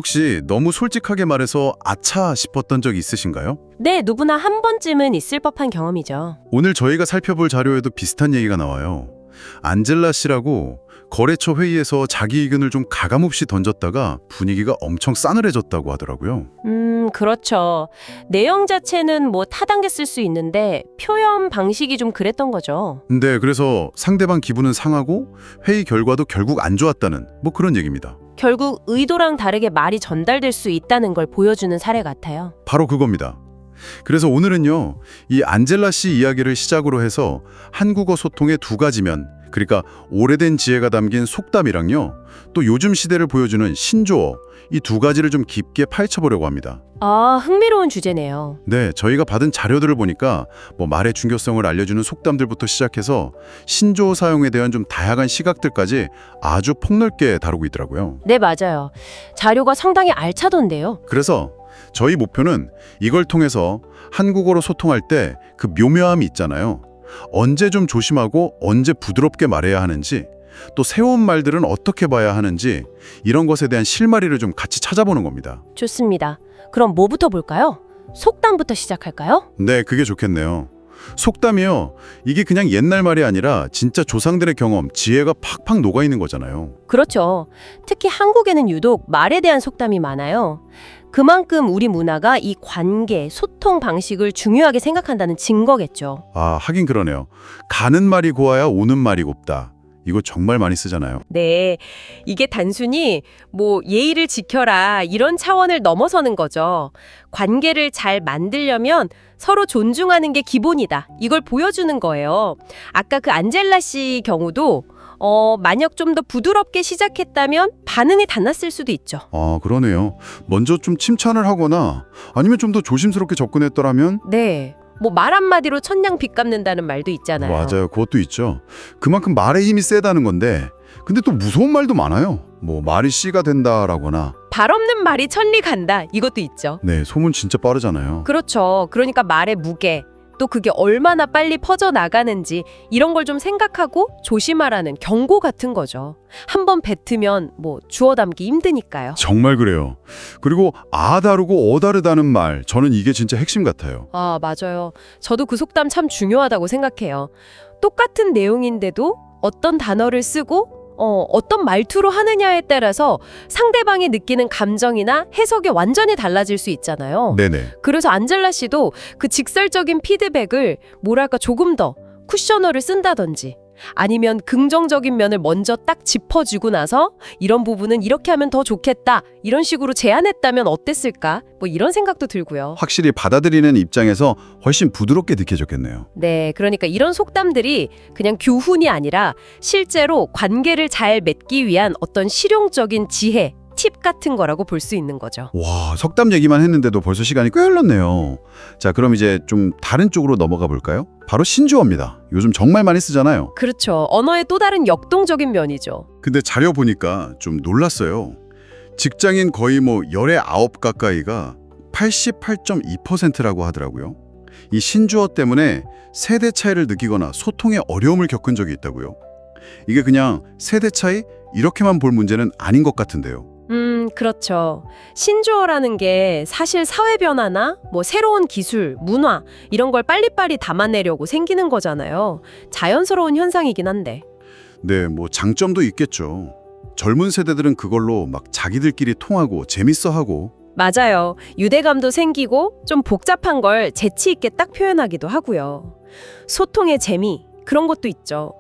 혹시 너무 솔직하게 말해서 아차 싶었던 적 있으신가요? 네, 누구나 한 번쯤은 있을 법한 경험이죠. 오늘 저희가 살펴볼 자료에도 비슷한 얘기가 나와요. 안젤라 씨라고 거래처 회의에서 자기 의견을 좀 가감없이 던졌다가 분위기가 엄청 싸늘해졌다고 하더라고요. 그렇죠. 내용 자체는 뭐 타당게 쓸 수 있는데 표현 방식이 좀 그랬던 거죠. 네, 그래서 상대방 기분은 상하고 회의 결과도 결국 안 좋았다는 뭐 그런 얘기입니다. 결국 의도랑 다르게 말이 전달될 수 있다는 걸 보여주는 사례 같아요. 바로 그겁니다. 그래서 오늘은요, 이 안젤라 씨 이야기를 시작으로 해서 한국어 소통의 두 가지 면, 그러니까 오래된 지혜가 담긴 속담이랑요, 또 요즘 시대를 보여주는 신조어, 이 두 가지를 좀 깊게 파헤쳐보려고 합니다. 아, 흥미로운 주제네요. 네, 저희가 받은 자료들을 보니까 뭐 말의 중요성을 알려주는 속담들부터 시작해서 신조어 사용에 대한 좀 다양한 시각들까지 아주 폭넓게 다루고 있더라고요. 네, 맞아요. 자료가 상당히 알차던데요. 그래서 저희 목표는 이걸 통해서 한국어로 소통할 때 그 묘묘함이 있잖아요. 언제 좀 조심하고 언제 부드럽게 말해야 하는지, 또 새로운 말들은 어떻게 봐야 하는지, 이런 것에 대한 실마리를 좀 같이 찾아보는 겁니다. 좋습니다. 그럼 뭐부터 볼까요? 속담부터 시작할까요? 네, 그게 좋겠네요. 속담이요. 이게 그냥 옛날 말이 아니라 진짜 조상들의 경험, 지혜가 팍팍 녹아있는 거잖아요. 그렇죠. 특히 한국에는 유독 말에 대한 속담이 많아요. 그만큼 우리 문화가 이 관계, 소통 방식을 중요하게 생각한다는 증거겠죠. 아, 하긴 그러네요. 가는 말이 고와야 오는 말이 곱다. 이거 정말 많이 쓰잖아요. 네, 이게 단순히 뭐 예의를 지켜라 이런 차원을 넘어서는 거죠. 관계를 잘 만들려면 서로 존중하는 게 기본이다. 이걸 보여주는 거예요. 아까 그 안젤라 씨 경우도 만약 좀 더 부드럽게 시작했다면 반응이 달랐을 수도 있죠. 아, 그러네요. 먼저 좀 칭찬을 하거나 아니면 좀 더 조심스럽게 접근했더라면 네. 뭐 말 한마디로 천냥 빚갚는다는 말도 있잖아요. 맞아요. 그것도 있죠. 그만큼 말의 힘이 세다는 건데 근데 또 무서운 말도 많아요. 뭐 말이 씨가 된다라거나 발 없는 말이 천리 간다. 이것도 있죠. 네, 소문 진짜 빠르잖아요. 그렇죠. 그러니까 말의 무게, 또 그게 얼마나 빨리 퍼져나가는지 이런 걸 좀 생각하고 조심하라는 경고 같은 거죠. 한번 뱉으면 뭐 주워 담기 힘드니까요. 정말 그래요. 그리고 아 다르고 어 다르다는 말, 저는 이게 진짜 핵심 같아요. 아, 맞아요. 저도 그 속담 참 중요하다고 생각해요. 똑같은 내용인데도 어떤 단어를 쓰고 어떤 말투로 하느냐에 따라서 상대방이 느끼는 감정이나 해석이 완전히 달라질 수 있잖아요. 네네. 그래서 안젤라 씨도 그 직설적인 피드백을 뭐랄까 조금 더 쿠셔너를 쓴다든지 아니면 긍정적인 면을 먼저 딱 짚어주고 나서 이런 부분은 이렇게 하면 더 좋겠다 이런 식으로 제안했다면 어땠을까? 뭐 이런 생각도 들고요. 확실히 받아들이는 입장에서 훨씬 부드럽게 느껴졌겠네요. 네, 그러니까 이런 속담들이 그냥 교훈이 아니라 실제로 관계를 잘 맺기 위한 어떤 실용적인 지혜, 팁 같은 거라고 볼 수 있는 거죠. 와, 석담 얘기만 했는데도 벌써 시간이 꽤 흘렀네요. 자, 그럼 이제 좀 다른 쪽으로 넘어가 볼까요? 바로 신조어입니다. 요즘 정말 많이 쓰잖아요. 그렇죠. 언어의 또 다른 역동적인 면이죠. 근데 자료 보니까 좀 놀랐어요. 직장인 거의 뭐 열의 9 가까이가 88.2%라고 하더라고요. 이 신조어 때문에 세대 차이를 느끼거나 소통에 어려움을 겪은 적이 있다고요. 이게 그냥 세대 차이 이렇게만 볼 문제는 아닌 것 같은데요. 그렇죠. 신조어라는 게 사실 사회 변화나 뭐 새로운 기술, 문화 이런 걸 빨리빨리 담아내려고 생기는 거잖아요. 자연스러운 현상이긴 한데. 네, 뭐 장점도 있겠죠. 젊은 세대들은 그걸로 막 자기들끼리 통하고 재밌어하고. 맞아요. 유대감도 생기고 좀 복잡한 걸 재치 있게 딱 표현하기도 하고요. 소통의 재미 그런 것도 있죠.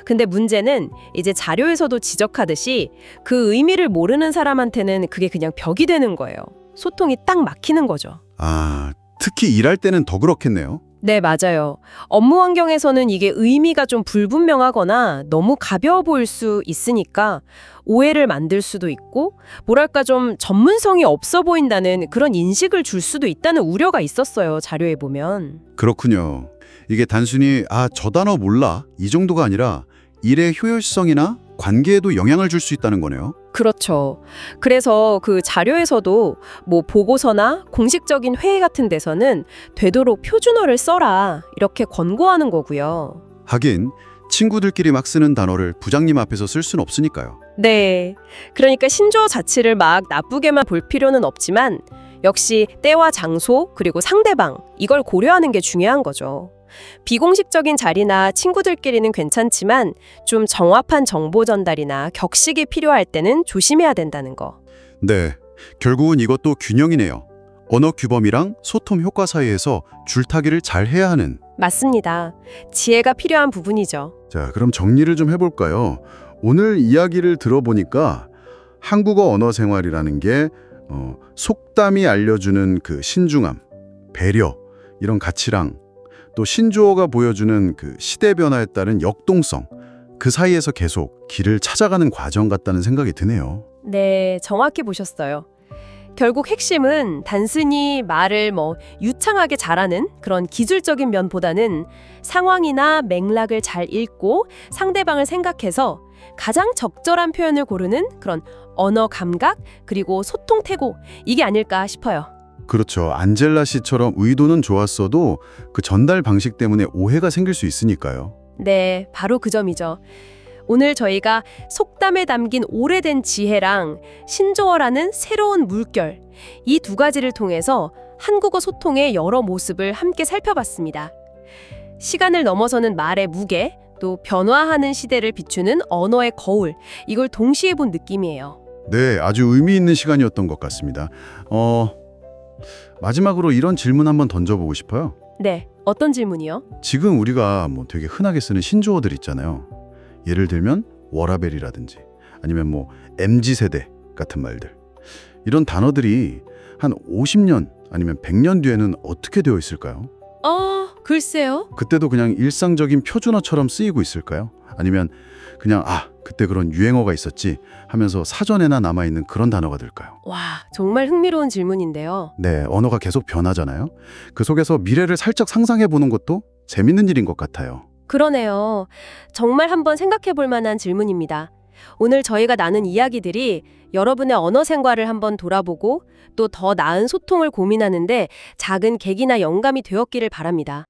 근데 문제는 이제 자료에서도 지적하듯이 그 의미를 모르는 사람한테는 그게 그냥 벽이 되는 거예요. 소통이 딱 막히는 거죠. 아, 특히 일할 때는 더 그렇겠네요. 네, 맞아요. 업무 환경에서는 이게 의미가 좀 불분명하거나 너무 가벼워 보일 수 있으니까 오해를 만들 수도 있고 뭐랄까 좀 전문성이 없어 보인다는 그런 인식을 줄 수도 있다는 우려가 있었어요. 자료에 보면. 그렇군요. 이게 단순히 아, 저 단어 몰라 이 정도가 아니라 일의 효율성이나 관계에도 영향을 줄 수 있다는 거네요. 그렇죠. 그래서 그 자료에서도 뭐 보고서나 공식적인 회의 같은 데서는 되도록 표준어를 써라 이렇게 권고하는 거고요. 하긴 친구들끼리 막 쓰는 단어를 부장님 앞에서 쓸 수는 없으니까요. 네. 그러니까 신조어 자체를 막 나쁘게만 볼 필요는 없지만 역시 때와 장소 그리고 상대방 이걸 고려하는 게 중요한 거죠. 비공식적인 자리나 친구들끼리는 괜찮지만 좀 정확한 정보 전달이나 격식이 필요할 때는 조심해야 된다는 거. 네, 결국은 이것도 균형이네요. 언어 규범이랑 소통 효과 사이에서 줄타기를 잘 해야 하는. 맞습니다. 지혜가 필요한 부분이죠. 자, 그럼 정리를 좀 해볼까요? 오늘 이야기를 들어보니까 한국어 언어 생활이라는 게 속담이 알려주는 그 신중함, 배려, 이런 가치랑 또 신조어가 보여주는 그 시대 변화에 따른 역동성, 그 사이에서 계속 길을 찾아가는 과정 같다는 생각이 드네요. 네, 정확히 보셨어요. 결국 핵심은 단순히 말을 유창하게 잘하는 그런 기술적인 면보다는 상황이나 맥락을 잘 읽고 상대방을 생각해서 가장 적절한 표현을 고르는 그런 언어 감각 그리고 소통 태고 이게 아닐까 싶어요. 그렇죠. 안젤라 씨처럼 의도는 좋았어도 그 전달 방식 때문에 오해가 생길 수 있으니까요. 네, 바로 그 점이죠. 오늘 저희가 속담에 담긴 오래된 지혜랑 신조어라는 새로운 물결, 이 두 가지를 통해서 한국어 소통의 여러 모습을 함께 살펴봤습니다. 시간을 넘어서는 말의 무게, 또 변화하는 시대를 비추는 언어의 거울, 이걸 동시에 본 느낌이에요. 네, 아주 의미 있는 시간이었던 것 같습니다. 마지막으로 이런 질문 한번 던져보고 싶어요. 네, 어떤 질문이요? 지금 우리가 되게 흔하게 쓰는 신조어들 있잖아요. 예를 들면 워라벨이라든지 아니면 MZ세대 같은 말들. 이런 단어들이 한 50년 아니면 100년 뒤에는 어떻게 되어 있을까요? 글쎄요. 그때도 그냥 일상적인 표준어처럼 쓰이고 있을까요? 아니면 그냥 그때 그런 유행어가 있었지 하면서 사전에나 남아있는 그런 단어가 될까요? 와, 정말 흥미로운 질문인데요. 네, 언어가 계속 변하잖아요. 그 속에서 미래를 살짝 상상해 보는 것도 재밌는 일인 것 같아요. 그러네요. 정말 한번 생각해 볼 만한 질문입니다. 오늘 저희가 나눈 이야기들이 여러분의 언어 생활을 한번 돌아보고 또 더 나은 소통을 고민하는데 작은 계기나 영감이 되었기를 바랍니다.